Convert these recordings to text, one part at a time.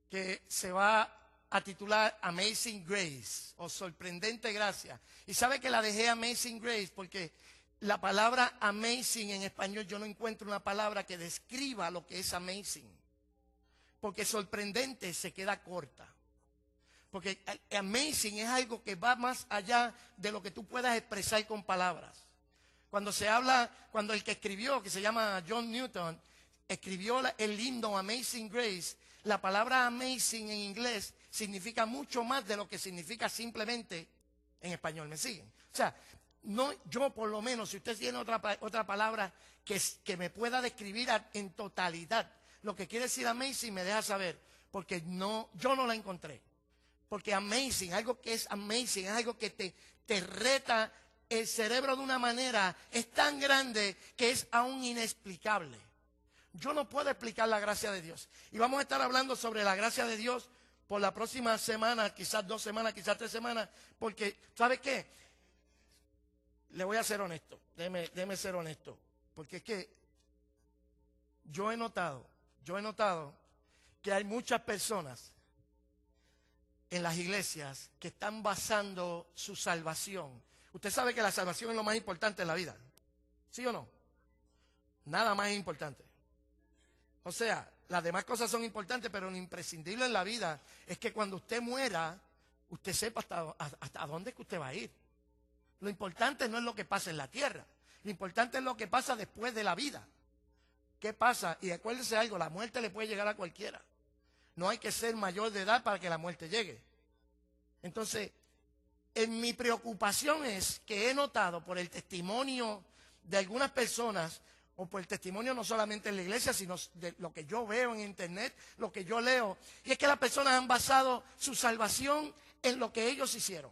que se va a titular Amazing Grace o Sorprendente Gracia. Y sabe que la dejé Amazing Grace porque la palabra amazing en español yo no encuentro una palabra que describa lo que es amazing. Porque sorprendente se queda corta. Porque amazing es algo que va más allá de lo que tú puedas expresar con palabras. Cuando se habla, cuando el que escribió, que se llama John Newton, escribió el himno Amazing Grace, la palabra amazing en inglés significa mucho más de lo que significa simplemente en español. ¿Me siguen? O sea, no, yo por lo menos, si usted tiene otra palabra que me pueda describir en totalidad lo que quiere decir amazing, me deja saber, porque yo no la encontré. Porque amazing, algo que es amazing, es algo que te reta el cerebro de una manera, es tan grande que es aún inexplicable. Yo no puedo explicar la gracia de Dios. Y vamos a estar hablando sobre la gracia de Dios por la próxima semana, quizás 2 semanas, quizás 3 semanas, porque, ¿sabe qué? Le voy a ser honesto, déjeme ser honesto, porque es que yo he notado que hay muchas personas en las iglesias que están basando su salvación. Usted sabe que la salvación es lo más importante en la vida, ¿sí o no? Nada más importante. O sea, las demás cosas son importantes, pero lo imprescindible en la vida es que cuando usted muera, usted sepa hasta dónde es que usted va a ir. Lo importante no es lo que pasa en la tierra, lo importante es lo que pasa después de la vida. ¿Qué pasa? Y acuérdese algo, la muerte le puede llegar a cualquiera. No hay que ser mayor de edad para que la muerte llegue. Entonces, en mi preocupación es que he notado por el testimonio de algunas personas, o por el testimonio no solamente en la iglesia, sino de lo que yo veo en internet, lo que yo leo, y es que las personas han basado su salvación en lo que ellos hicieron.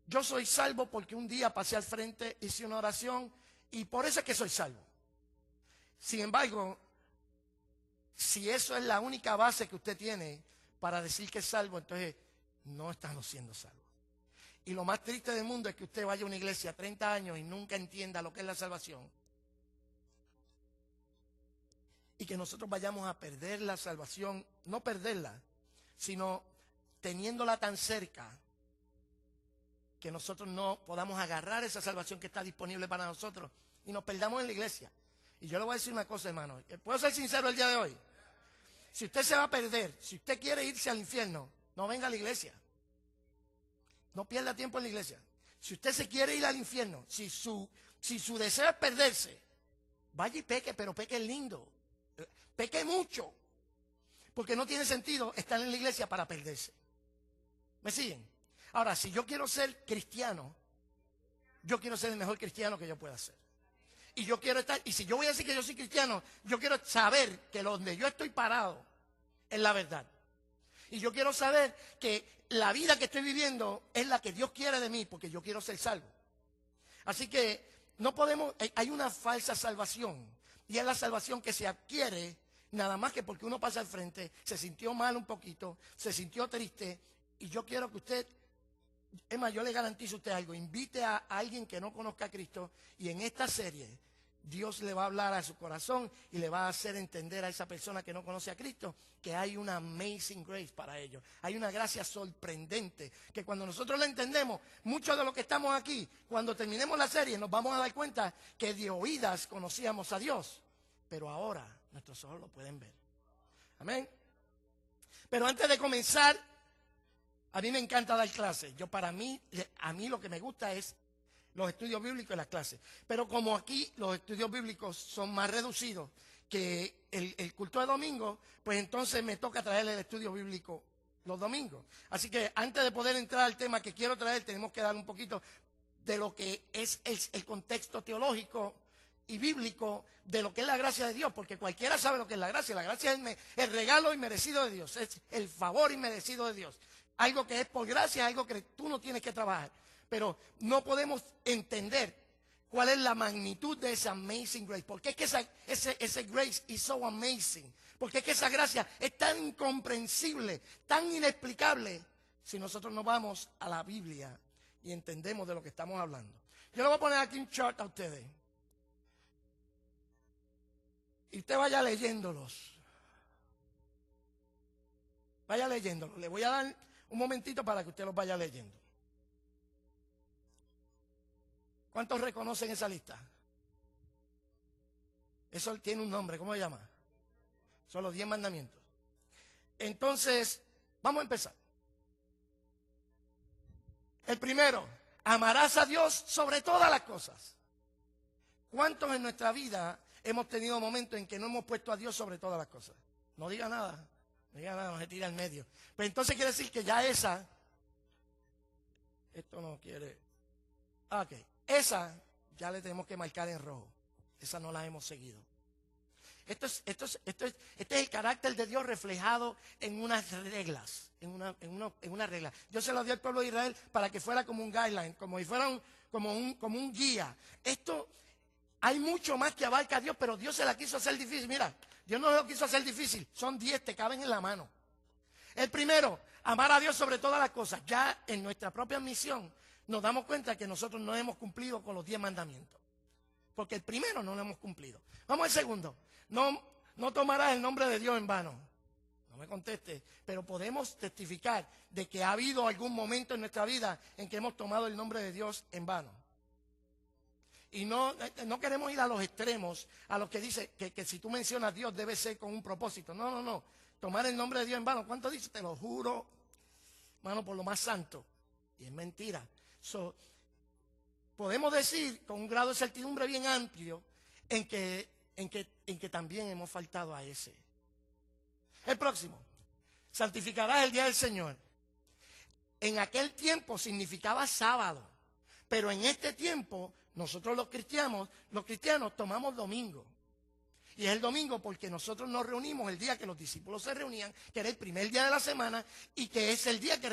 Yo soy salvo porque un día pasé al frente, hice una oración, y por eso es que soy salvo. Sin embargo, si eso es la única base que usted tiene para decir que es salvo, entonces no estamos siendo salvos. Y lo más triste del mundo es que usted vaya a una iglesia 30 años y nunca entienda lo que es la salvación. Y que nosotros vayamos a perder la salvación, no perderla, sino teniéndola tan cerca, que nosotros no podamos agarrar esa salvación que está disponible para nosotros y nos perdamos en la iglesia. Y yo le voy a decir una cosa, hermano. ¿Puedo ser sincero el día de hoy? Si usted se va a perder, si usted quiere irse al infierno, no venga a la iglesia. No pierda tiempo en la iglesia. Si usted se quiere ir al infierno, si su deseo es perderse, vaya y peque, pero peque lindo. Peque mucho. Porque no tiene sentido estar en la iglesia para perderse. ¿Me siguen? Ahora, si yo quiero ser cristiano, yo quiero ser el mejor cristiano que yo pueda ser. Y yo quiero estar, y si yo voy a decir que yo soy cristiano, yo quiero saber que donde yo estoy parado es la verdad. Y yo quiero saber que la vida que estoy viviendo es la que Dios quiere de mí, porque yo quiero ser salvo. Así que no podemos, hay una falsa salvación, y es la salvación que se adquiere nada más que porque uno pasa al frente, se sintió mal un poquito, se sintió triste, y yo quiero que usted, es más, yo le garantizo a usted algo, invite a alguien que no conozca a Cristo, y en esta serie Dios le va a hablar a su corazón y le va a hacer entender a esa persona que no conoce a Cristo que hay una amazing grace para ellos. Hay una gracia sorprendente que cuando nosotros la entendemos, muchos de los que estamos aquí, cuando terminemos la serie nos vamos a dar cuenta que de oídas conocíamos a Dios, pero ahora nuestros ojos lo pueden ver. Amén. Pero antes de comenzar, a mí me encanta dar clases. A mí lo que me gusta es los estudios bíblicos y las clases. Pero como aquí los estudios bíblicos son más reducidos que el culto de domingo, pues entonces me toca traer el estudio bíblico los domingos. Así que antes de poder entrar al tema que quiero traer, tenemos que dar un poquito de lo que es el contexto teológico y bíblico de lo que es la gracia de Dios, porque cualquiera sabe lo que es la gracia. La gracia es el regalo inmerecido de Dios, es el favor inmerecido de Dios. Algo que es por gracia, algo que tú no tienes que trabajar. Pero no podemos entender cuál es la magnitud de esa amazing grace. ¿Por qué es que ese grace is so amazing? ¿Por qué es que esa gracia es tan incomprensible, tan inexplicable, si nosotros no vamos a la Biblia y entendemos de lo que estamos hablando? Yo le voy a poner aquí un chart a ustedes. Y usted vaya leyéndolos. Vaya leyéndolo. Le voy a dar un momentito para que usted los vaya leyendo. ¿Cuántos reconocen esa lista? Eso tiene un nombre, ¿cómo se llama? Son los 10 mandamientos. Entonces, vamos a empezar. El primero, amarás a Dios sobre todas las cosas. ¿Cuántos en nuestra vida hemos tenido momentos en que no hemos puesto a Dios sobre todas las cosas? No diga nada, no se tira al medio. Pero entonces quiere decir que ya esa, esto no quiere, ok, esa ya le tenemos que marcar en rojo. Esa no la hemos seguido. Este es el carácter de Dios reflejado en unas reglas, en una regla. Dios se lo dio al pueblo de Israel para que fuera como un guideline, como si fuera como un guía. Esto, hay mucho más que abarca a Dios, pero Dios se la quiso hacer difícil. Mira, Dios no lo quiso hacer difícil, son 10, te caben en la mano. El primero, amar a Dios sobre todas las cosas. Ya en nuestra propia misión nos damos cuenta que nosotros no hemos cumplido con los 10 mandamientos. Porque el primero no lo hemos cumplido. Vamos al segundo. No tomarás el nombre de Dios en vano. No me conteste, pero podemos testificar de que ha habido algún momento en nuestra vida en que hemos tomado el nombre de Dios en vano. Y no queremos ir a los extremos, a los que dice que si tú mencionas a Dios debe ser con un propósito. No. Tomar el nombre de Dios en vano. ¿Cuánto dice? Te lo juro, hermano, por lo más santo. Y es mentira. Podemos decir con un grado de certidumbre bien amplio en que también hemos faltado a ese. El próximo, santificarás el día del Señor. En aquel tiempo significaba sábado, pero en este tiempo nosotros los cristianos tomamos domingo. Y es el domingo porque nosotros nos reunimos el día que los discípulos se reunían, que era el primer día de la semana y que es el día que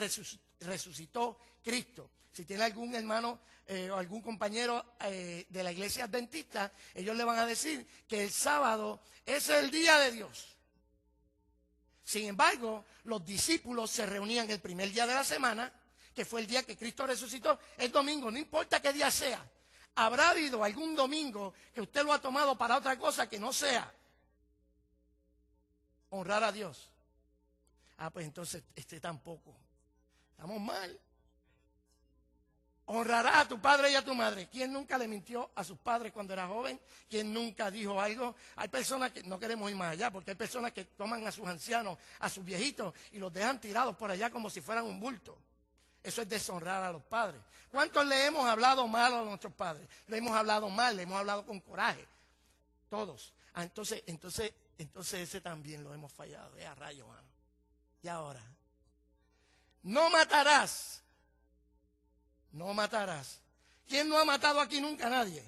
resucitó Cristo. Si tiene algún hermano o algún compañero de la iglesia adventista, ellos le van a decir que el sábado es el día de Dios. Sin embargo, los discípulos se reunían el primer día de la semana, que fue el día que Cristo resucitó, el domingo, no importa qué día sea. ¿Habrá habido algún domingo que usted lo ha tomado para otra cosa que no sea honrar a Dios? Pues entonces tampoco. Estamos mal. Honrarás a tu padre y a tu madre. ¿Quién nunca le mintió a sus padres cuando era joven? ¿Quién nunca dijo algo? Hay personas que no queremos ir más allá, porque hay personas que toman a sus ancianos, a sus viejitos, y los dejan tirados por allá como si fueran un bulto. Eso es deshonrar a los padres. ¿Cuántos le hemos hablado mal a nuestros padres? Le hemos hablado mal, le hemos hablado con coraje. Todos. Entonces ese también lo hemos fallado. A rayo, mano. Y ahora, no matarás. No matarás. ¿Quién no ha matado aquí nunca a nadie?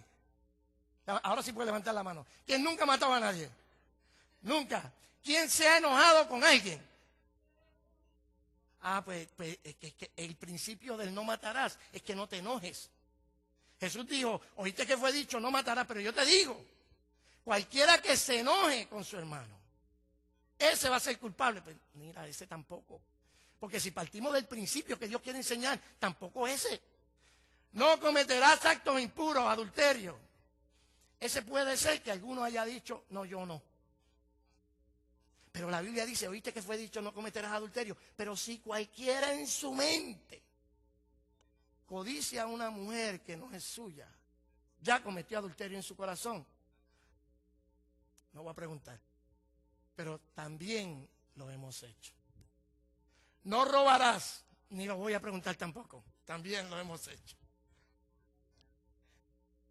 Ahora sí puede levantar la mano. ¿Quién nunca ha matado a nadie? Nunca. ¿Quién se ha enojado con alguien? Pues es que el principio del no matarás es que no te enojes. Jesús dijo, oíste que fue dicho, no matarás, pero yo te digo, cualquiera que se enoje con su hermano, ese va a ser culpable. Pues mira, ese tampoco. Porque si partimos del principio que Dios quiere enseñar, tampoco ese. No cometerás actos impuros, adulterio. Ese puede ser que alguno haya dicho, no, yo no. Pero la Biblia dice, oíste que fue dicho, no cometerás adulterio. Pero si cualquiera en su mente codicia a una mujer que no es suya, ya cometió adulterio en su corazón. No voy a preguntar, pero también lo hemos hecho. No robarás, ni lo voy a preguntar tampoco, también lo hemos hecho.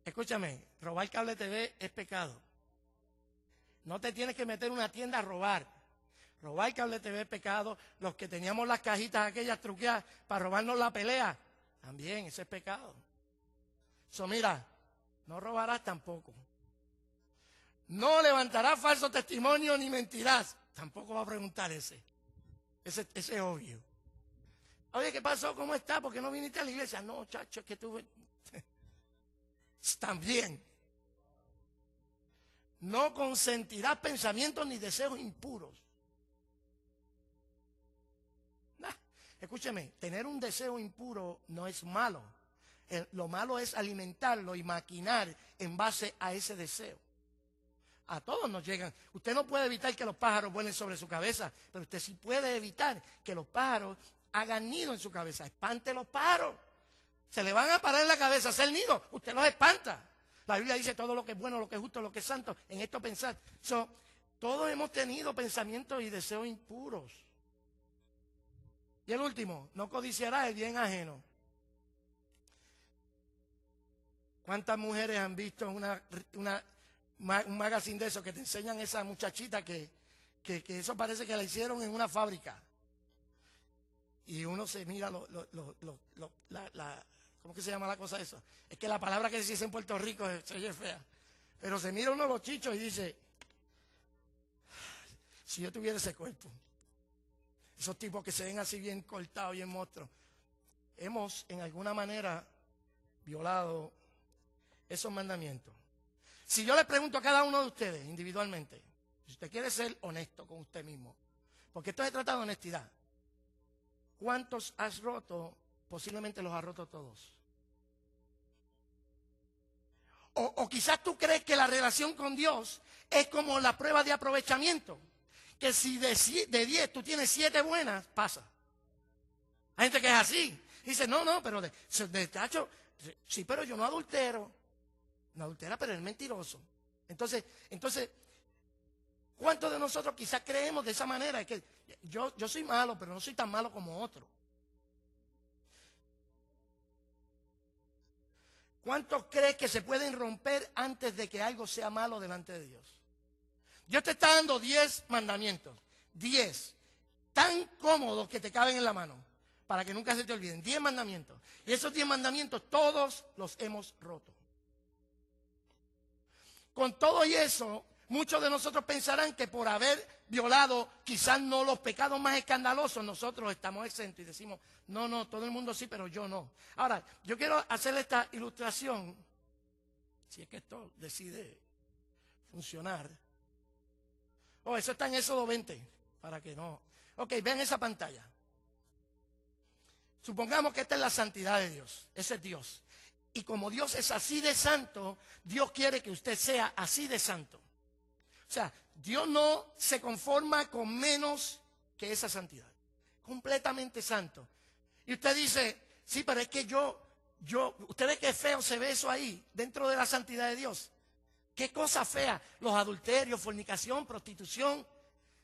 Escúchame, robar cable TV es pecado. No te tienes que meter en una tienda a robar. Robar cable TV es pecado. Los que teníamos las cajitas aquellas truqueadas para robarnos la pelea, también ese es pecado. Mira, no robarás tampoco. No levantarás falso testimonio ni mentirás. Tampoco va a preguntar ese. Ese es obvio. Oye, ¿qué pasó? ¿Cómo estás? ¿Por qué no viniste a la iglesia? No, chacho, es que tú... También. No consentirás pensamientos ni deseos impuros. Escúcheme, tener un deseo impuro no es malo. Lo malo es alimentarlo y maquinar en base a ese deseo. A todos nos llegan. Usted no puede evitar que los pájaros vuelen sobre su cabeza, pero usted sí puede evitar que los pájaros hagan nido en su cabeza. Espante los pájaros. Se le van a parar en la cabeza a hacer nido. Usted los espanta. La Biblia dice todo lo que es bueno, lo que es justo, lo que es santo. En esto pensar. Todos hemos tenido pensamientos y deseos impuros. Y el último, no codiciarás el bien ajeno. ¿Cuántas mujeres han visto un magazine de eso que te enseñan esa muchachita que eso parece que la hicieron en una fábrica? Y uno se mira ¿cómo que se llama la cosa esa? Es que la palabra que se dice en Puerto Rico se oye fea. Pero se mira uno los chichos y dice, si yo tuviera ese cuerpo, esos tipos que se ven así bien cortados, bien monstruos, hemos en alguna manera violado esos mandamientos. Si yo le pregunto a cada uno de ustedes individualmente, si usted quiere ser honesto con usted mismo, porque esto se trata de honestidad, ¿cuántos has roto? Posiblemente los has roto todos. O quizás tú crees que la relación con Dios es como la prueba de aprovechamiento, que si de 10 tú tienes 7 buenas, pasa. Hay gente que es así. Dice, no, pero de tacho, sí, pero yo no adultero. No adultera, pero es mentiroso. Entonces, ¿cuántos de nosotros quizás creemos de esa manera? Es que yo soy malo, pero no soy tan malo como otro. ¿Cuántos crees que se pueden romper antes de que algo sea malo delante de Dios? Dios te está dando 10 mandamientos. 10. Tan cómodos que te caben en la mano. Para que nunca se te olviden. 10 mandamientos. Y esos 10 mandamientos todos los hemos roto. Con todo y eso, muchos de nosotros pensarán que por haber violado quizás no los pecados más escandalosos, nosotros estamos exentos y decimos, no, todo el mundo sí, pero yo no. Ahora, yo quiero hacer esta ilustración, si es que esto decide funcionar. Eso está en Éxodo 20, para que no. Ok, vean esa pantalla. Supongamos que esta es la santidad de Dios, ese es Dios. Y como Dios es así de santo, Dios quiere que usted sea así de santo. O sea, Dios no se conforma con menos que esa santidad. Completamente santo. Y usted dice, sí, pero es que usted ve que feo se ve eso ahí, dentro de la santidad de Dios. ¿Qué cosa fea? Los adulterios, fornicación, prostitución.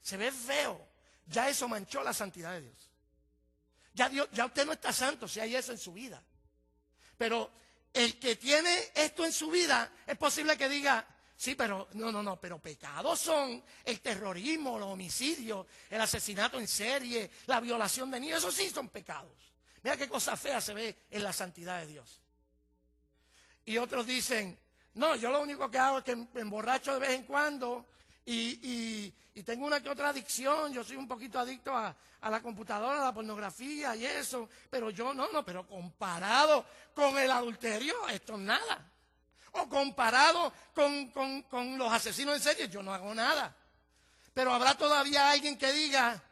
Se ve feo. Ya eso manchó la santidad de Dios. Ya usted no está santo si hay eso en su vida. Pero el que tiene esto en su vida, es posible que diga, sí, pero no, pero pecados son el terrorismo, los homicidios, el asesinato en serie, la violación de niños, eso sí son pecados. Mira qué cosa fea se ve en la santidad de Dios. Y otros dicen, no, yo lo único que hago es que me emborracho de vez en cuando y tengo una que otra adicción, yo soy un poquito adicto a la computadora, a la pornografía y eso, pero yo pero comparado con el adulterio, esto es nada. O comparado con los asesinos en serie, yo no hago nada. Pero habrá todavía alguien que diga,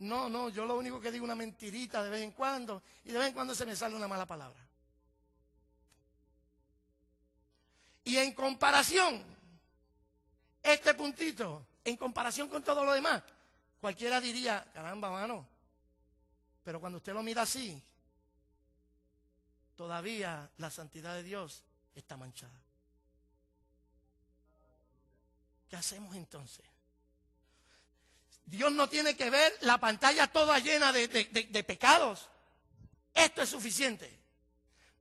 no, yo lo único que digo es una mentirita de vez en cuando, y de vez en cuando se me sale una mala palabra. Y en comparación, este puntito, en comparación con todo lo demás, cualquiera diría, caramba, mano, pero cuando usted lo mira así, todavía la santidad de Dios está manchada. ¿Qué hacemos entonces? Dios no tiene que ver la pantalla toda llena de pecados. Esto es suficiente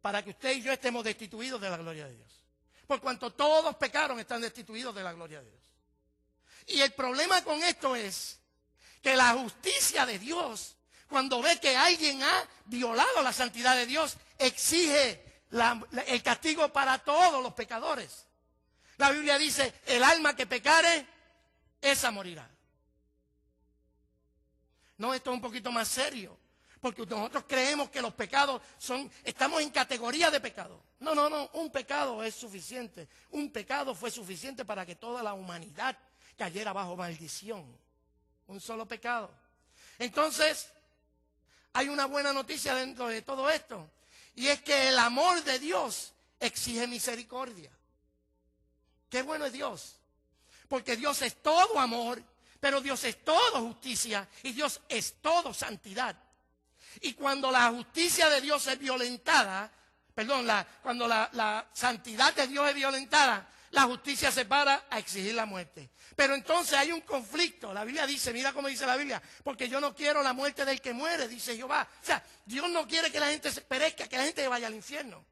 para que usted y yo estemos destituidos de la gloria de Dios. Por cuanto todos pecaron, están destituidos de la gloria de Dios. Y el problema con esto es que la justicia de Dios, cuando ve que alguien ha violado la santidad de Dios, exige el castigo para todos los pecadores. La Biblia dice, el alma que pecare, esa morirá. No, esto es un poquito más serio, porque nosotros creemos que los pecados estamos en categoría de pecado. No, un pecado es suficiente. Un pecado fue suficiente para que toda la humanidad cayera bajo maldición. Un solo pecado. Entonces, hay una buena noticia dentro de todo esto, y es que el amor de Dios exige misericordia. Qué bueno es Dios. Porque Dios es todo amor, pero Dios es todo justicia y Dios es todo santidad. Y cuando la justicia de Dios es violentada, cuando la santidad de Dios es violentada, la justicia se para a exigir la muerte. Pero entonces hay un conflicto. La Biblia dice, mira cómo dice la Biblia, porque yo no quiero la muerte del que muere, dice Jehová. O sea, Dios no quiere que la gente se perezca, que la gente vaya al infierno.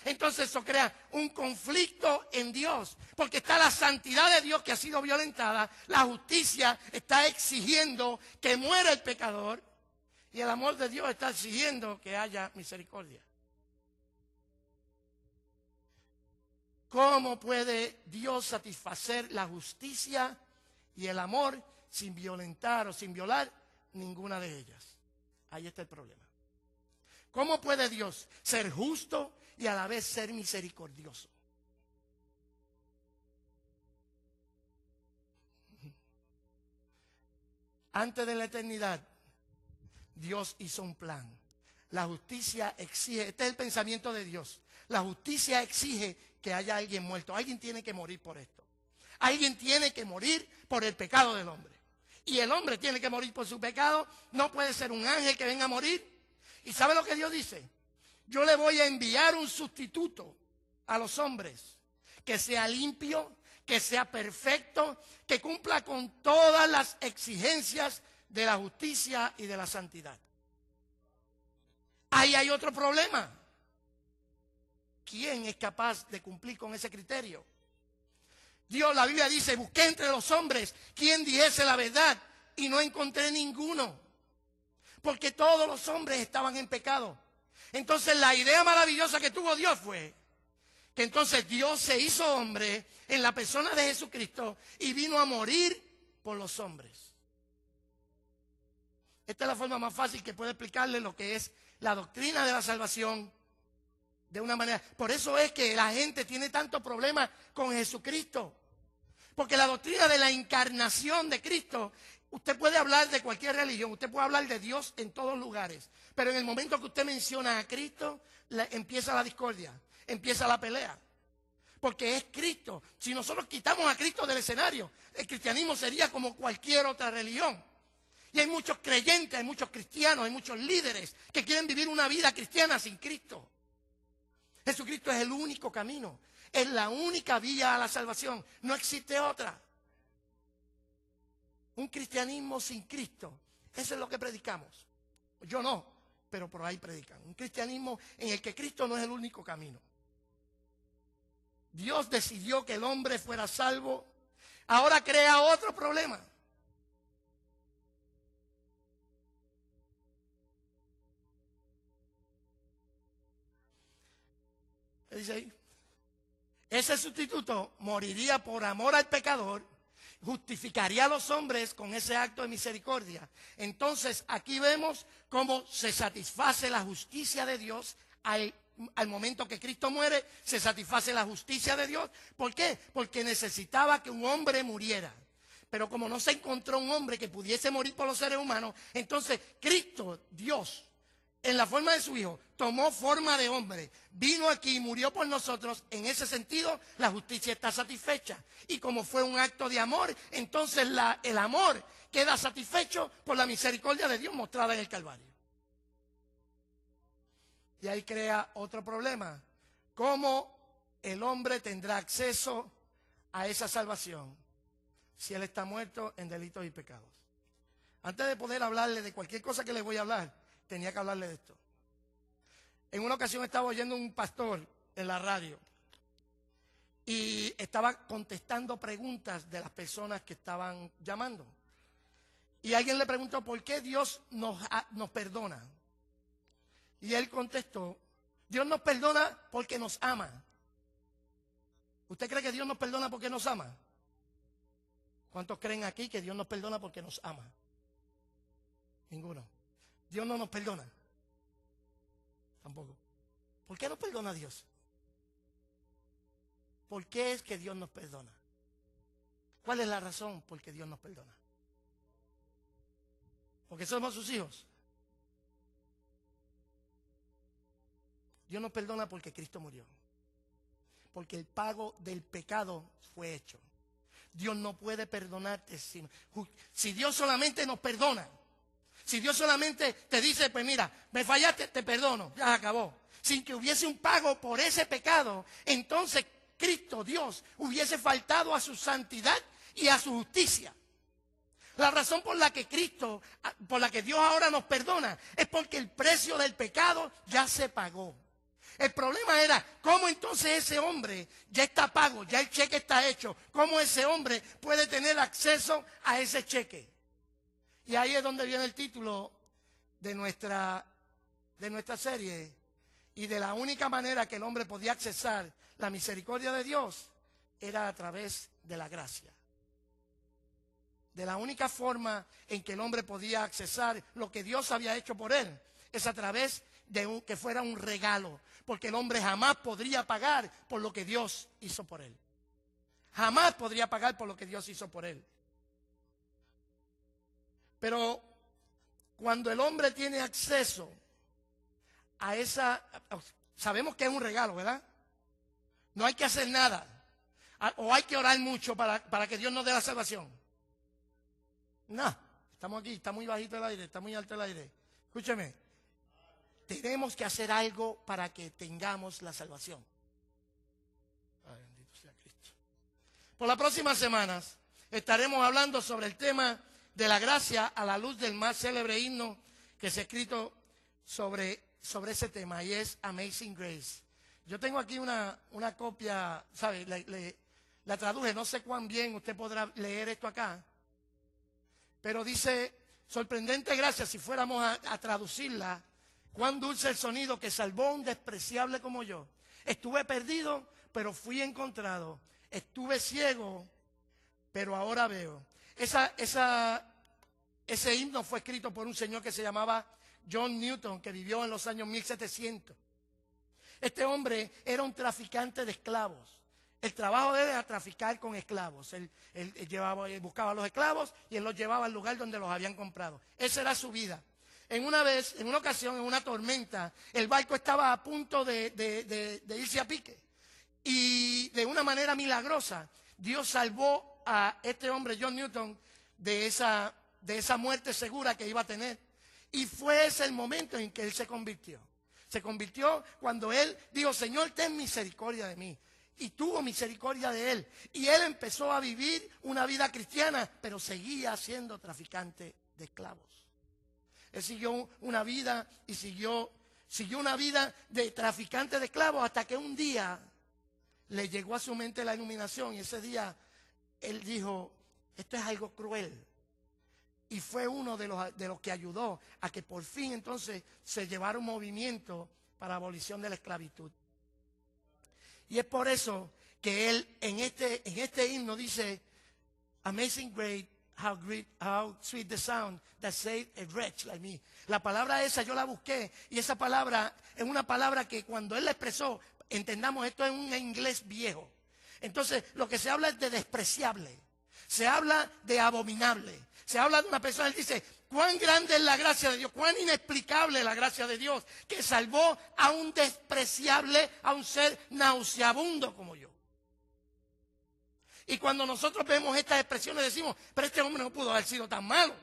Entonces eso crea un conflicto en Dios, porque está la santidad de Dios que ha sido violentada, la justicia está exigiendo que muera el pecador y el amor de Dios está exigiendo que haya misericordia. ¿Cómo puede Dios satisfacer la justicia y el amor sin violentar o sin violar ninguna de ellas? Ahí está el problema. ¿Cómo puede Dios ser justo y a la vez ser misericordioso? Antes de la eternidad, Dios hizo un plan. La justicia exige, este es el pensamiento de Dios. La justicia exige que haya alguien muerto. Alguien tiene que morir por esto. Alguien tiene que morir por el pecado del hombre. Y el hombre tiene que morir por su pecado. No puede ser un ángel que venga a morir. ¿Y sabe lo que Dios dice? Yo le voy a enviar un sustituto a los hombres que sea limpio, que sea perfecto, que cumpla con todas las exigencias de la justicia y de la santidad. Ahí hay otro problema. ¿Quién es capaz de cumplir con ese criterio? Dios, la Biblia dice, busqué entre los hombres quien dijese la verdad y no encontré ninguno. Porque todos los hombres estaban en pecado. Entonces la idea maravillosa que tuvo Dios fue que entonces Dios se hizo hombre en la persona de Jesucristo y vino a morir por los hombres. Esta es la forma más fácil que puedo explicarle lo que es la doctrina de la salvación de una manera. Por eso es que la gente tiene tanto problema con Jesucristo. Porque la doctrina de la encarnación de Cristo, usted puede hablar de cualquier religión, usted puede hablar de Dios en todos lugares. Pero en el momento que usted menciona a Cristo, empieza la discordia, empieza la pelea. Porque es Cristo. Si nosotros quitamos a Cristo del escenario, el cristianismo sería como cualquier otra religión. Y hay muchos creyentes, hay muchos cristianos, hay muchos líderes que quieren vivir una vida cristiana sin Cristo. Jesucristo es el único camino, es la única vía a la salvación, no existe otra. Un cristianismo sin Cristo, eso es lo que predicamos. Yo no, pero por ahí predican. Un cristianismo en el que Cristo no es el único camino. Dios decidió que el hombre fuera salvo, ahora crea otro problema. ¿Qué dice ahí? Ese sustituto moriría por amor al pecador, justificaría a los hombres con ese acto de misericordia. Entonces aquí vemos cómo se satisface la justicia de Dios al momento que Cristo muere, se satisface la justicia de Dios. ¿Por qué? Porque necesitaba que un hombre muriera. Pero como no se encontró un hombre que pudiese morir por los seres humanos, entonces Cristo, Dios, en la forma de su Hijo, tomó forma de hombre, vino aquí y murió por nosotros. En ese sentido, la justicia está satisfecha. Y como fue un acto de amor, entonces el amor queda satisfecho por la misericordia de Dios mostrada en el Calvario. Y ahí crea otro problema. ¿Cómo el hombre tendrá acceso a esa salvación si él está muerto en delitos y pecados? Antes de poder hablarle de cualquier cosa que le voy a hablar, tenía que hablarle de esto. En una ocasión estaba oyendo un pastor en la radio y estaba contestando preguntas de las personas que estaban llamando. Y alguien le preguntó, ¿por qué Dios nos perdona? Y él contestó, Dios nos perdona porque nos ama. ¿Usted cree que Dios nos perdona porque nos ama? ¿Cuántos creen aquí que Dios nos perdona porque nos ama? Ninguno. Dios no nos perdona. Tampoco. ¿Por qué nos perdona Dios? ¿Por qué es que Dios nos perdona? ¿Cuál es la razón por que Dios nos perdona? ¿Porque somos sus hijos? Dios nos perdona porque Cristo murió. Porque el pago del pecado fue hecho. Dios no puede perdonarte. Si Dios solamente nos perdona, si Dios solamente te dice, pues mira, me fallaste, te perdono, ya acabó. Sin que hubiese un pago por ese pecado, entonces Cristo, Dios, hubiese faltado a su santidad y a su justicia. La razón por la que Dios ahora nos perdona, es porque el precio del pecado ya se pagó. El problema era cómo entonces ese hombre ya está pago, ya el cheque está hecho. ¿Cómo ese hombre puede tener acceso a ese cheque? Y ahí es donde viene el título de nuestra serie. Y de la única manera que el hombre podía accesar la misericordia de Dios era a través de la gracia. De la única forma en que el hombre podía accesar lo que Dios había hecho por él es a través de que fuera un regalo. Porque el hombre jamás podría pagar por lo que Dios hizo por él. Jamás podría pagar por lo que Dios hizo por él. Pero cuando el hombre tiene acceso a esa, sabemos que es un regalo, ¿verdad? No hay que hacer nada. O hay que orar mucho para que Dios nos dé la salvación. No, estamos aquí, está muy bajito el aire, está muy alto el aire. Escúcheme, tenemos que hacer algo para que tengamos la salvación. Ay, bendito sea Cristo. Por las próximas semanas estaremos hablando sobre el tema de la gracia a la luz del más célebre himno que se ha escrito sobre ese tema, y es Amazing Grace. Yo tengo aquí una copia, ¿sabe? La traduje, no sé cuán bien usted podrá leer esto acá, pero dice, sorprendente gracia, si fuéramos a traducirla, cuán dulce el sonido que salvó a un despreciable como yo. Estuve perdido, pero fui encontrado. Estuve ciego, pero ahora veo. Ese himno fue escrito por un señor que se llamaba John Newton, que vivió en los años 1700. Este hombre era un traficante de esclavos. El trabajo de él era traficar con esclavos. Él buscaba a los esclavos y él los llevaba al lugar donde los habían comprado. Esa era su vida. En una ocasión, en una tormenta, el barco estaba a punto de irse a pique. Y de una manera milagrosa, Dios salvó a este hombre, John Newton, de esa muerte segura que iba a tener. Y fue ese el momento en que él se convirtió. Se convirtió cuando él dijo, Señor, ten misericordia de mí. Y tuvo misericordia de él. Y él empezó a vivir una vida cristiana, pero seguía siendo traficante de esclavos. Él siguió una vida y siguió una vida de traficante de esclavos hasta que un día le llegó a su mente la iluminación. Y ese día él dijo, esto es algo cruel. Y fue uno de los que ayudó a que por fin entonces se llevara un movimiento para la abolición de la esclavitud. Y es por eso que él en este himno dice, Amazing Grace, how sweet the sound that saved a wretch like me. La palabra esa yo la busqué y esa palabra es una palabra que cuando él la expresó, entendamos, esto es un inglés viejo. Entonces lo que se habla es de despreciable, se habla de abominable, se habla de una persona, él dice, cuán grande es la gracia de Dios, cuán inexplicable es la gracia de Dios, que salvó a un despreciable, a un ser nauseabundo como yo. Y cuando nosotros vemos estas expresiones decimos, pero este hombre no pudo haber sido tan malo.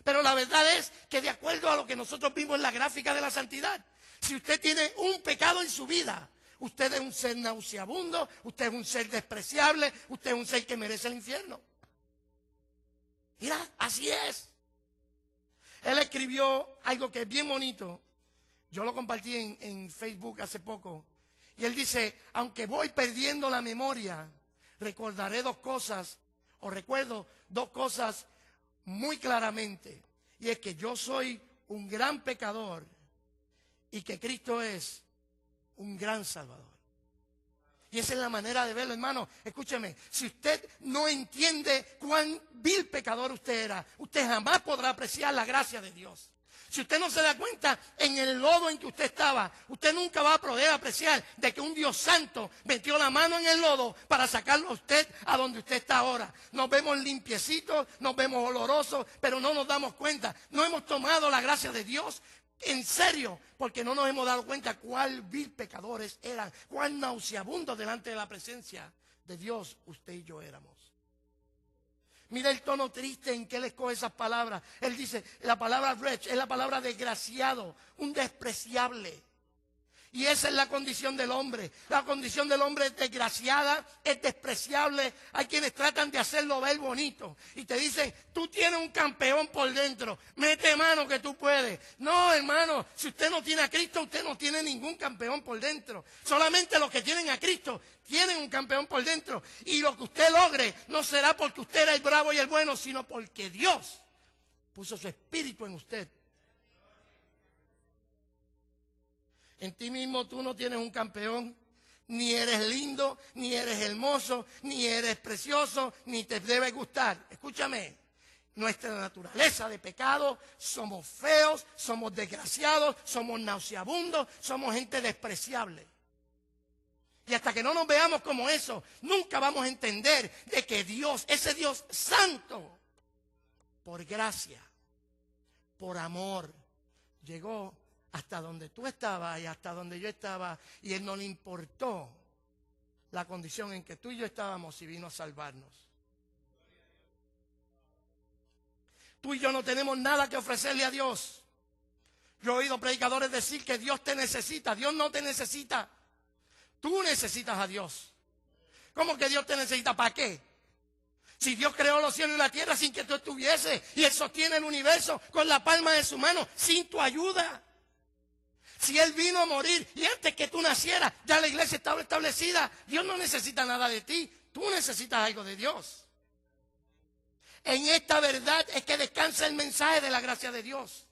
Pero la verdad es que de acuerdo a lo que nosotros vimos en la gráfica de la santidad, si usted tiene un pecado en su vida, usted es un ser nauseabundo, usted es un ser despreciable, usted es un ser que merece el infierno. Mira, así es. Él escribió algo que es bien bonito. Yo lo compartí en Facebook hace poco. Y él dice, aunque voy perdiendo la memoria, recuerdo dos cosas muy claramente. Y es que yo soy un gran pecador y que Cristo es un gran Salvador. Y esa es la manera de verlo, hermano. Escúcheme, si usted no entiende cuán vil pecador usted era, usted jamás podrá apreciar la gracia de Dios. Si usted no se da cuenta en el lodo en que usted estaba, usted nunca va a poder apreciar de que un Dios santo metió la mano en el lodo para sacarlo a usted a donde usted está ahora. Nos vemos limpiecitos, nos vemos olorosos, pero no nos damos cuenta. No hemos tomado la gracia de Dios en serio, porque no nos hemos dado cuenta cuál vil pecadores eran, cuán nauseabundos delante de la presencia de Dios usted y yo éramos. Mira el tono triste en que él escoge esas palabras. Él dice, la palabra wretch es la palabra desgraciado, un despreciable. Y esa es la condición del hombre. La condición del hombre es desgraciada, es despreciable. Hay quienes tratan de hacerlo ver bonito. Y te dicen, tú tienes un campeón por dentro. Mete mano que tú puedes. No, hermano, si usted no tiene a Cristo, usted no tiene ningún campeón por dentro. Solamente los que tienen a Cristo tienen un campeón por dentro. Y lo que usted logre no será porque usted era el bravo y el bueno, sino porque Dios puso su espíritu en usted. En ti mismo tú no tienes un campeón, ni eres lindo, ni eres hermoso, ni eres precioso, ni te debe gustar. Escúchame, nuestra naturaleza de pecado, somos feos, somos desgraciados, somos nauseabundos, somos gente despreciable. Y hasta que no nos veamos como eso, nunca vamos a entender de que Dios, ese Dios santo, por gracia, por amor, llegó hasta donde tú estabas y hasta donde yo estaba, y Él no le importó la condición en que tú y yo estábamos y vino a salvarnos. Tú y yo no tenemos nada que ofrecerle a Dios. Yo he oído predicadores decir que Dios te necesita. Dios no te necesita. Tú necesitas a Dios. ¿Cómo que Dios te necesita? ¿Para qué? Si Dios creó los cielos y la tierra sin que tú estuvieses, y Él sostiene el universo con la palma de su mano, sin tu ayuda. Si Él vino a morir y antes que tú nacieras, ya la iglesia estaba establecida. Dios no necesita nada de ti. Tú necesitas algo de Dios. En esta verdad es que descansa el mensaje de la gracia de Dios.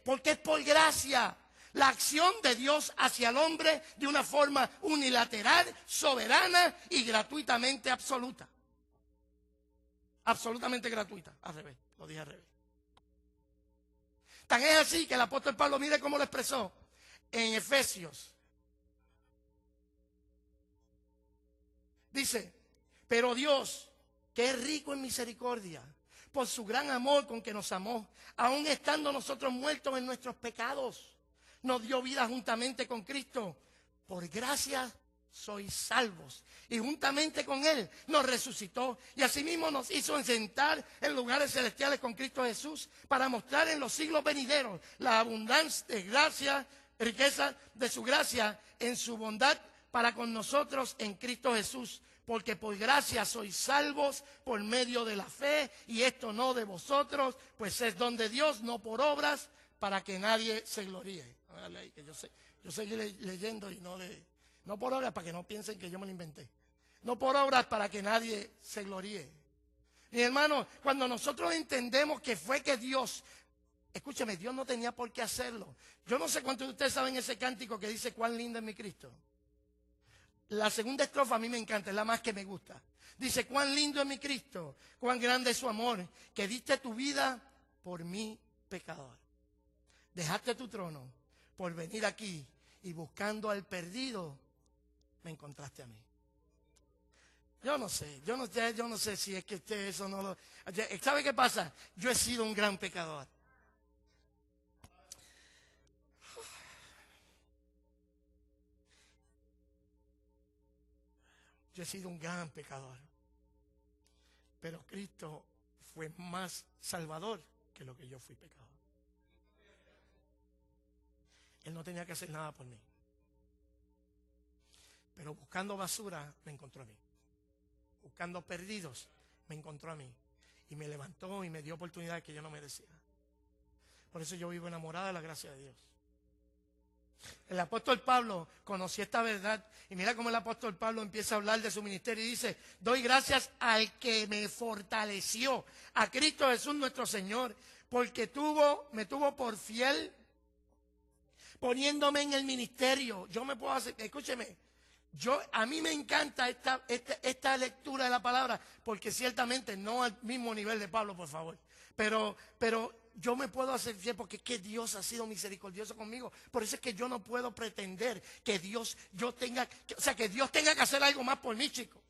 Porque es por gracia. La acción de Dios hacia el hombre de una forma unilateral, soberana y gratuitamente absoluta. Absolutamente gratuita. Al revés, lo dije al revés. Tan es así que el apóstol Pablo, mire cómo lo expresó en Efesios. Dice, pero Dios, que es rico en misericordia, por su gran amor con que nos amó, aun estando nosotros muertos en nuestros pecados, nos dio vida juntamente con Cristo. Por gracia sois salvos. Y juntamente con Él nos resucitó. Y asimismo nos hizo sentar en lugares celestiales con Cristo Jesús, para mostrar en los siglos venideros la abundancia de gracia, riqueza de su gracia en su bondad para con nosotros en Cristo Jesús. Porque por gracia sois salvos por medio de la fe, y esto no de vosotros, pues es don de Dios, no por obras, para que nadie se gloríe. Que yo seguí leyendo y no por obras, para que no piensen que yo me lo inventé. No por obras, para que nadie se gloríe. Mi hermano, cuando nosotros entendemos que fue que Dios, escúcheme, Dios no tenía por qué hacerlo. Yo no sé cuántos de ustedes saben ese cántico que dice, cuán lindo es mi Cristo. La segunda estrofa a mí me encanta, es la más que me gusta. Dice, cuán lindo es mi Cristo, cuán grande es su amor, que diste tu vida por mí, pecador. Dejaste tu trono por venir aquí, y buscando al perdido, me encontraste a mí. Yo no sé si es que usted eso no lo... ¿Sabe qué pasa? Yo he sido un gran pecador. Yo he sido un gran pecador. Pero Cristo fue más salvador que lo que yo fui pecador. Él no tenía que hacer nada por mí. Pero buscando basura, me encontró a mí. Buscando perdidos, me encontró a mí. Y me levantó y me dio oportunidades que yo no merecía. Por eso yo vivo enamorada de la gracia de Dios. El apóstol Pablo conoció esta verdad. Y mira cómo el apóstol Pablo empieza a hablar de su ministerio y dice, doy gracias al que me fortaleció, a Cristo Jesús nuestro Señor, porque me tuvo por fiel, poniéndome en el ministerio. Yo me puedo hacer, escúcheme, a mí me encanta esta lectura de la palabra, porque ciertamente no al mismo nivel de Pablo, por favor, pero yo me puedo hacer fiel porque es que Dios ha sido misericordioso conmigo. Por eso es que yo no puedo pretender que Dios tenga que hacer algo más por mí, chicos.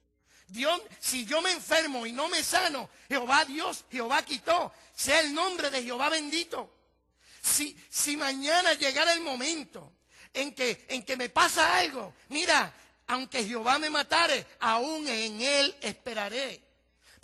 Dios, si yo me enfermo y no me sano, Jehová quitó, sea el nombre de Jehová bendito. Si mañana llegara el momento en que me pasa algo, mira, aunque Jehová me matare, aún en Él esperaré.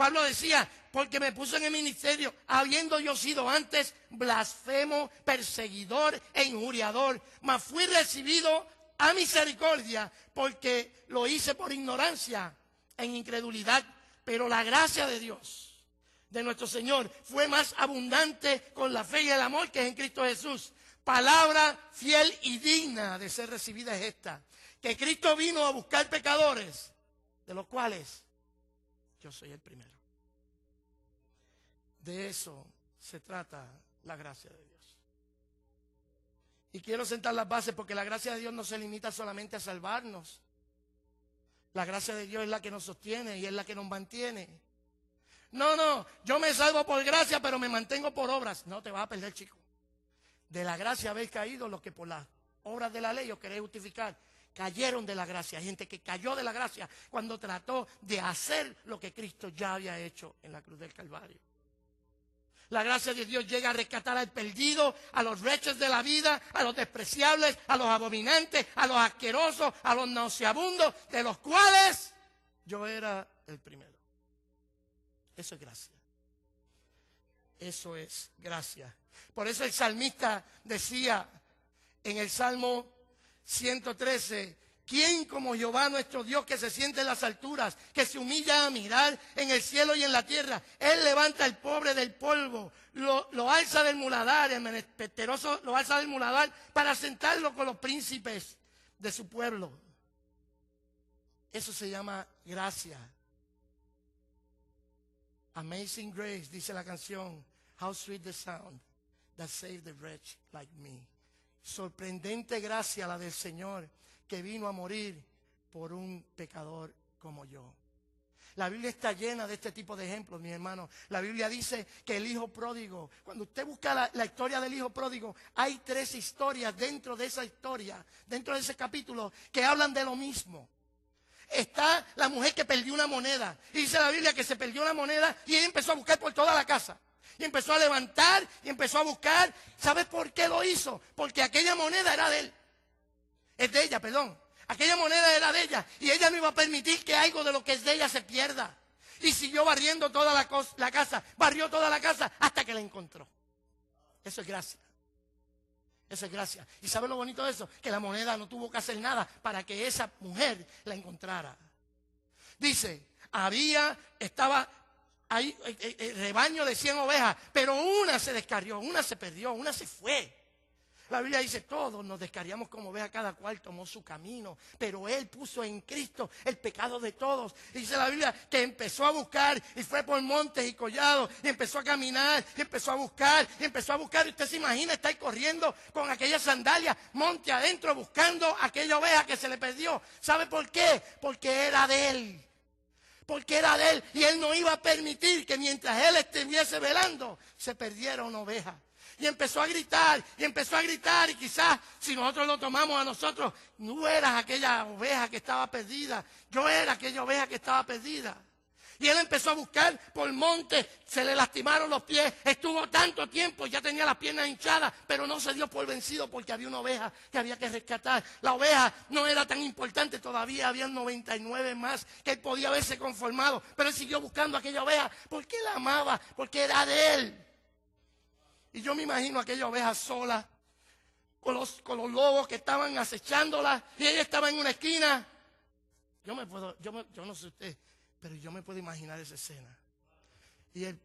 Pablo decía, porque me puso en el ministerio, habiendo yo sido antes blasfemo, perseguidor e injuriador, mas fui recibido a misericordia, porque lo hice por ignorancia, en incredulidad. Pero la gracia de Dios, de nuestro Señor, fue más abundante con la fe y el amor que es en Cristo Jesús. Palabra fiel y digna de ser recibida es esta: que Cristo vino a buscar pecadores, de los cuales yo soy el primero. De eso se trata la gracia de Dios. Y quiero sentar las bases porque la gracia de Dios no se limita solamente a salvarnos. La gracia de Dios es la que nos sostiene y es la que nos mantiene. No, yo me salvo por gracia, pero me mantengo por obras. No, te vas a perder, chico. De la gracia habéis caído los que por las obras de la ley os queréis justificar. Cayeron de la gracia. Hay gente que cayó de la gracia cuando trató de hacer lo que Cristo ya había hecho en la cruz del Calvario. La gracia de Dios llega a rescatar al perdido, a los rechos de la vida, a los despreciables, a los abominantes, a los asquerosos, a los nauseabundos, de los cuales yo era el primero. Eso es gracia. Eso es gracia. Por eso el salmista decía en el Salmo 113, ¿quién como Jehová nuestro Dios, que se siente en las alturas, que se humilla a mirar en el cielo y en la tierra? Él levanta al pobre del polvo, lo alza del muladar, el menesteroso lo alza del muladar para sentarlo con los príncipes de su pueblo. Eso se llama gracia. Amazing grace, dice la canción, how sweet the sound that saved the wretch like me. Sorprendente gracia la del Señor, que vino a morir por un pecador como yo. La Biblia está llena de este tipo de ejemplos, mis hermanos. La Biblia dice que el hijo pródigo, cuando usted busca la historia del hijo pródigo, hay 3 historias dentro de esa historia, dentro de ese capítulo, que hablan de lo mismo. Está la mujer que perdió una moneda, y dice la Biblia que se perdió una moneda y ella empezó a buscar por toda la casa. Y empezó a levantar y empezó a buscar. ¿Sabe por qué lo hizo? Porque aquella moneda era de él. Es de ella, perdón. Aquella moneda era de ella. Y ella no iba a permitir que algo de lo que es de ella se pierda. Y siguió barriendo toda la casa. Barrió toda la casa hasta que la encontró. Eso es gracia. Eso es gracia. ¿Y sabe lo bonito de eso? Que la moneda no tuvo que hacer nada para que esa mujer la encontrara. Dice, estaba ahí el rebaño de 100 ovejas, pero una se descarrió, una se perdió, una se fue. La Biblia dice, todos nos descarriamos como ovejas, cada cual tomó su camino, pero Él puso en Cristo el pecado de todos. Dice la Biblia que empezó a buscar y fue por montes y collados, y empezó a caminar, y empezó a buscar, y empezó a buscar. Y usted se imagina estar corriendo con aquellas sandalias, monte adentro, buscando aquella oveja que se le perdió. ¿Sabe por qué? Porque era de Él. Porque era de Él, y Él no iba a permitir que mientras Él estuviese velando, se perdiera una oveja. Y empezó a gritar, y quizás si nosotros lo tomamos a nosotros, no eras aquella oveja que estaba perdida, yo era aquella oveja que estaba perdida. Y él empezó a buscar por monte, se le lastimaron los pies, estuvo tanto tiempo, ya tenía las piernas hinchadas, pero no se dio por vencido porque había una oveja que había que rescatar. La oveja no era tan importante, todavía había 99 más que él podía haberse conformado, pero él siguió buscando aquella oveja porque la amaba, porque era de él. Y yo me imagino aquella oveja sola, con los lobos que estaban acechándola, y ella estaba en una esquina. Yo no sé usted, pero yo me puedo imaginar esa escena. Y el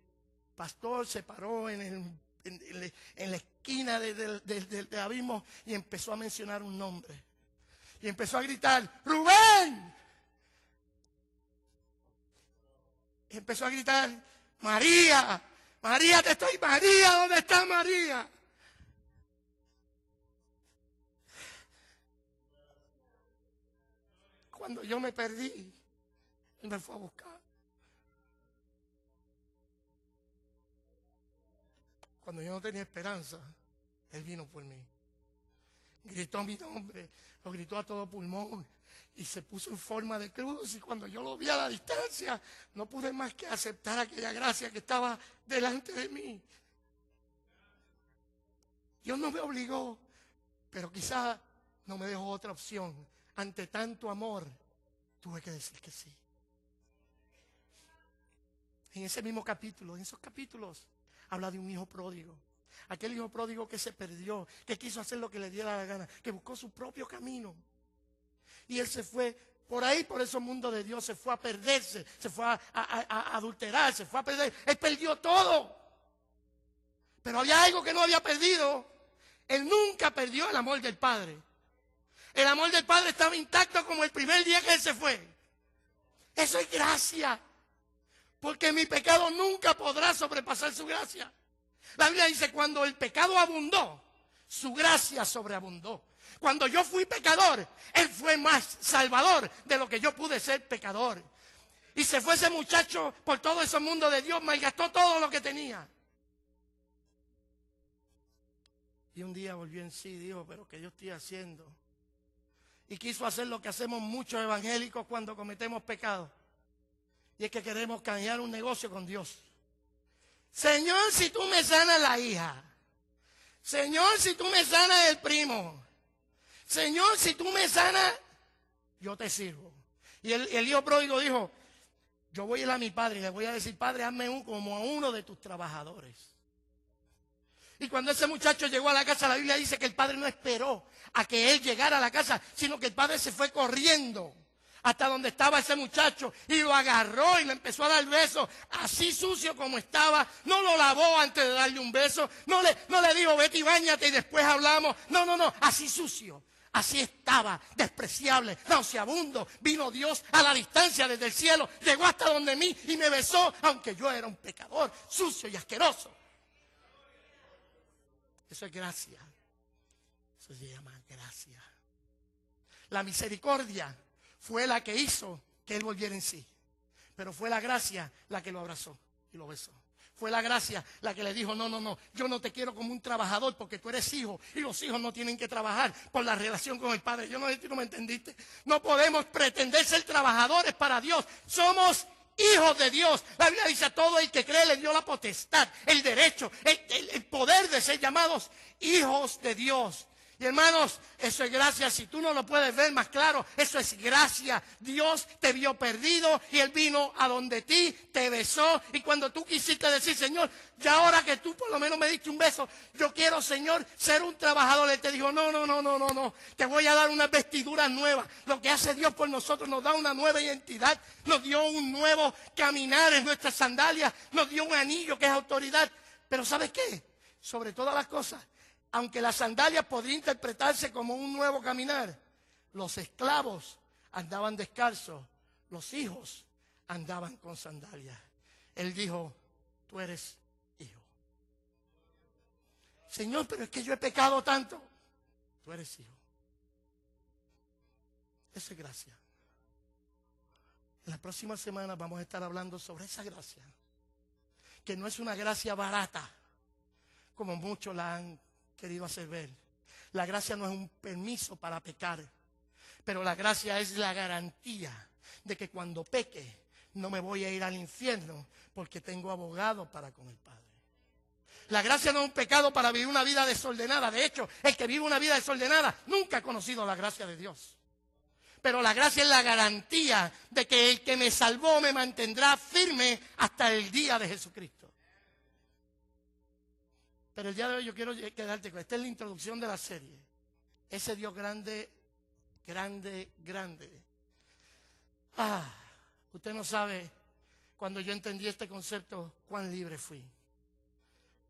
pastor se paró en la esquina del abismo y empezó a mencionar un nombre. Y empezó a gritar, ¡Rubén! Y empezó a gritar, ¡María! María, María, ¿dónde está María? Cuando yo me perdí, él me fue a buscar. Cuando yo no tenía esperanza, él vino por mí. Gritó mi nombre, lo gritó a todo pulmón y se puso en forma de cruz. Y cuando yo lo vi a la distancia, no pude más que aceptar aquella gracia que estaba delante de mí. Dios no me obligó, pero quizá no me dejó otra opción. Ante tanto amor, tuve que decir que sí. En ese mismo capítulo, en esos capítulos, habla de un hijo pródigo. Aquel hijo pródigo que se perdió, que quiso hacer lo que le diera la gana, que buscó su propio camino. Y él se fue por ahí, por esos mundos de Dios, se fue a perderse, se fue a adulterar, se fue a perder. Él perdió todo. Pero había algo que no había perdido. Él nunca perdió el amor del Padre. El amor del Padre estaba intacto como el primer día que él se fue. Eso es gracia. Porque mi pecado nunca podrá sobrepasar su gracia. La Biblia dice, cuando el pecado abundó, su gracia sobreabundó. Cuando yo fui pecador, Él fue más salvador de lo que yo pude ser pecador. Y se fue ese muchacho por todo ese mundo de Dios, malgastó todo lo que tenía. Y un día volvió en sí y dijo, pero ¿qué yo estoy haciendo? Y quiso hacer lo que hacemos muchos evangélicos cuando cometemos pecados. Y es que queremos cambiar un negocio con Dios. Señor, si tú me sanas la hija. Señor, si tú me sanas el primo. Señor, si tú me sanas, yo te sirvo. Y el hijo pródigo dijo, yo voy a ir a mi padre y le voy a decir, Padre, hazme como a uno de tus trabajadores. Y cuando ese muchacho llegó a la casa, la Biblia dice que el padre no esperó a que él llegara a la casa, sino que el padre se fue corriendo hasta donde estaba ese muchacho y lo agarró y le empezó a dar besos, así sucio como estaba. No lo lavó antes de darle un beso, no le dijo vete y báñate y después hablamos. No, así sucio, así estaba, despreciable, nauseabundo. Vino Dios a la distancia desde el cielo, llegó hasta donde mí y me besó, aunque yo era un pecador, sucio y asqueroso. Eso es gracia. Eso se llama gracia. La misericordia fue la que hizo que él volviera en sí. Pero fue la gracia la que lo abrazó y lo besó. Fue la gracia la que le dijo, no, yo no te quiero como un trabajador porque tú eres hijo y los hijos no tienen que trabajar por la relación con el Padre. Yo no sé si tú me entendiste. No podemos pretender ser trabajadores para Dios. Somos hijos de Dios. La Biblia dice a todo el que cree le dio la potestad, el derecho, el poder de ser llamados hijos de Dios. Y hermanos, eso es gracia. Si tú no lo puedes ver más claro, eso es gracia. Dios te vio perdido y Él vino a donde ti, te besó. Y cuando tú quisiste decir, Señor, ya ahora que tú por lo menos me diste un beso, yo quiero, Señor, ser un trabajador. Él te dijo, no, te voy a dar unas vestiduras nuevas. Lo que hace Dios por nosotros nos da una nueva identidad, nos dio un nuevo caminar en nuestras sandalias, nos dio un anillo que es autoridad. Pero ¿sabes qué? Sobre todas las cosas, aunque la sandalia podría interpretarse como un nuevo caminar, los esclavos andaban descalzos, los hijos andaban con sandalias. Él dijo, tú eres hijo. Señor, pero es que yo he pecado tanto. Tú eres hijo. Esa es gracia. En la próxima semana vamos a estar hablando sobre esa gracia, que no es una gracia barata, como muchos la han querido hacer ver. La gracia no es un permiso para pecar, pero la gracia es la garantía de que cuando peque no me voy a ir al infierno porque tengo abogado para con el Padre. La gracia no es un pecado para vivir una vida desordenada. De hecho, el que vive una vida desordenada nunca ha conocido la gracia de Dios. Pero la gracia es la garantía de que el que me salvó me mantendrá firme hasta el día de Jesucristo. Pero el día de hoy yo quiero quedarte con esta es la introducción de la serie. Ese Dios grande, grande, grande. Usted no sabe, cuando yo entendí este concepto, cuán libre fui.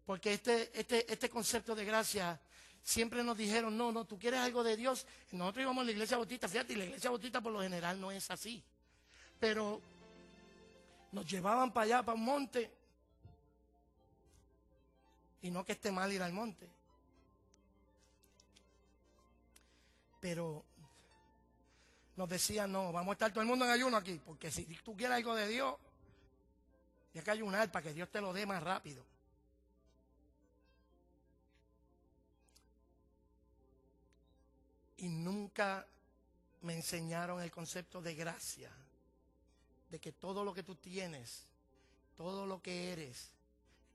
Porque este concepto de gracia, siempre nos dijeron, no, tú quieres algo de Dios. Nosotros íbamos a la iglesia bautista, fíjate, y la iglesia bautista por lo general no es así. Pero nos llevaban para allá, para un monte. Y no que esté mal ir al monte. Pero nos decían, no, vamos a estar todo el mundo en ayuno aquí. Porque si tú quieres algo de Dios, tienes que ayunar para que Dios te lo dé más rápido. Y nunca me enseñaron el concepto de gracia. De que todo lo que tú tienes, todo lo que eres,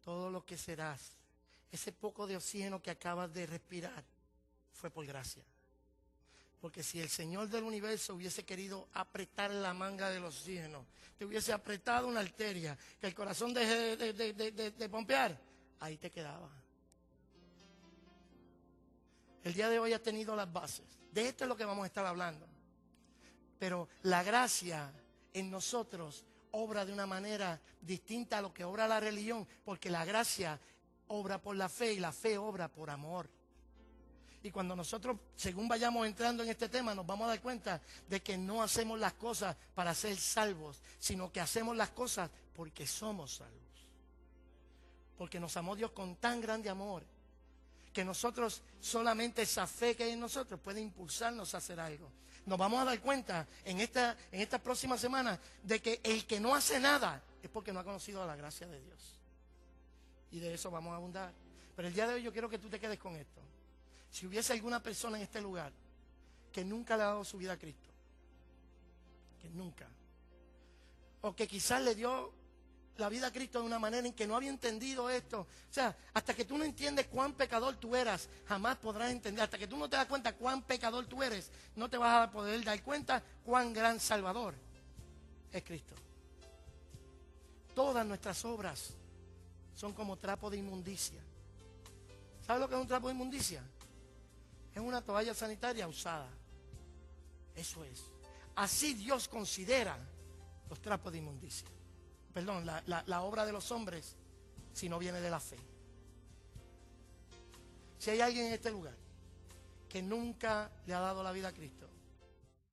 todo lo que serás, ese poco de oxígeno que acabas de respirar, fue por gracia. Porque si el Señor del universo hubiese querido apretar la manga del oxígeno, te hubiese apretado una arteria, que el corazón deje de pompear, ahí te quedaba. El día de hoy has tenido las bases. De esto es lo que vamos a estar hablando. Pero la gracia en nosotros obra de una manera distinta a lo que obra la religión, porque la gracia obra por la fe y la fe obra por amor. Y cuando nosotros, según vayamos entrando en este tema, nos vamos a dar cuenta de que no hacemos las cosas para ser salvos, sino que hacemos las cosas porque somos salvos. Porque nos amó Dios con tan grande amor, que nosotros, solamente esa fe que hay en nosotros puede impulsarnos a hacer algo. Nos vamos a dar cuenta en esta próxima semana de que el que no hace nada es porque no ha conocido la gracia de Dios. Y de eso vamos a abundar. Pero el día de hoy yo quiero que tú te quedes con esto. Si hubiese alguna persona en este lugar que nunca le ha dado su vida a Cristo, que nunca, o que quizás le dio la vida a Cristo de una manera en que no había entendido esto, o sea, hasta que tú no entiendes cuán pecador tú eras, jamás podrás entender. Hasta que tú no te das cuenta cuán pecador tú eres, no te vas a poder dar cuenta cuán gran Salvador es Cristo. Todas nuestras obras son como trapo de inmundicia. ¿Sabes lo que es un trapo de inmundicia? Es una toalla sanitaria usada. Eso es. Así Dios considera los trapos de inmundicia. Perdón, la obra de los hombres, si no viene de la fe. Si hay alguien en este lugar que nunca le ha dado la vida a Cristo,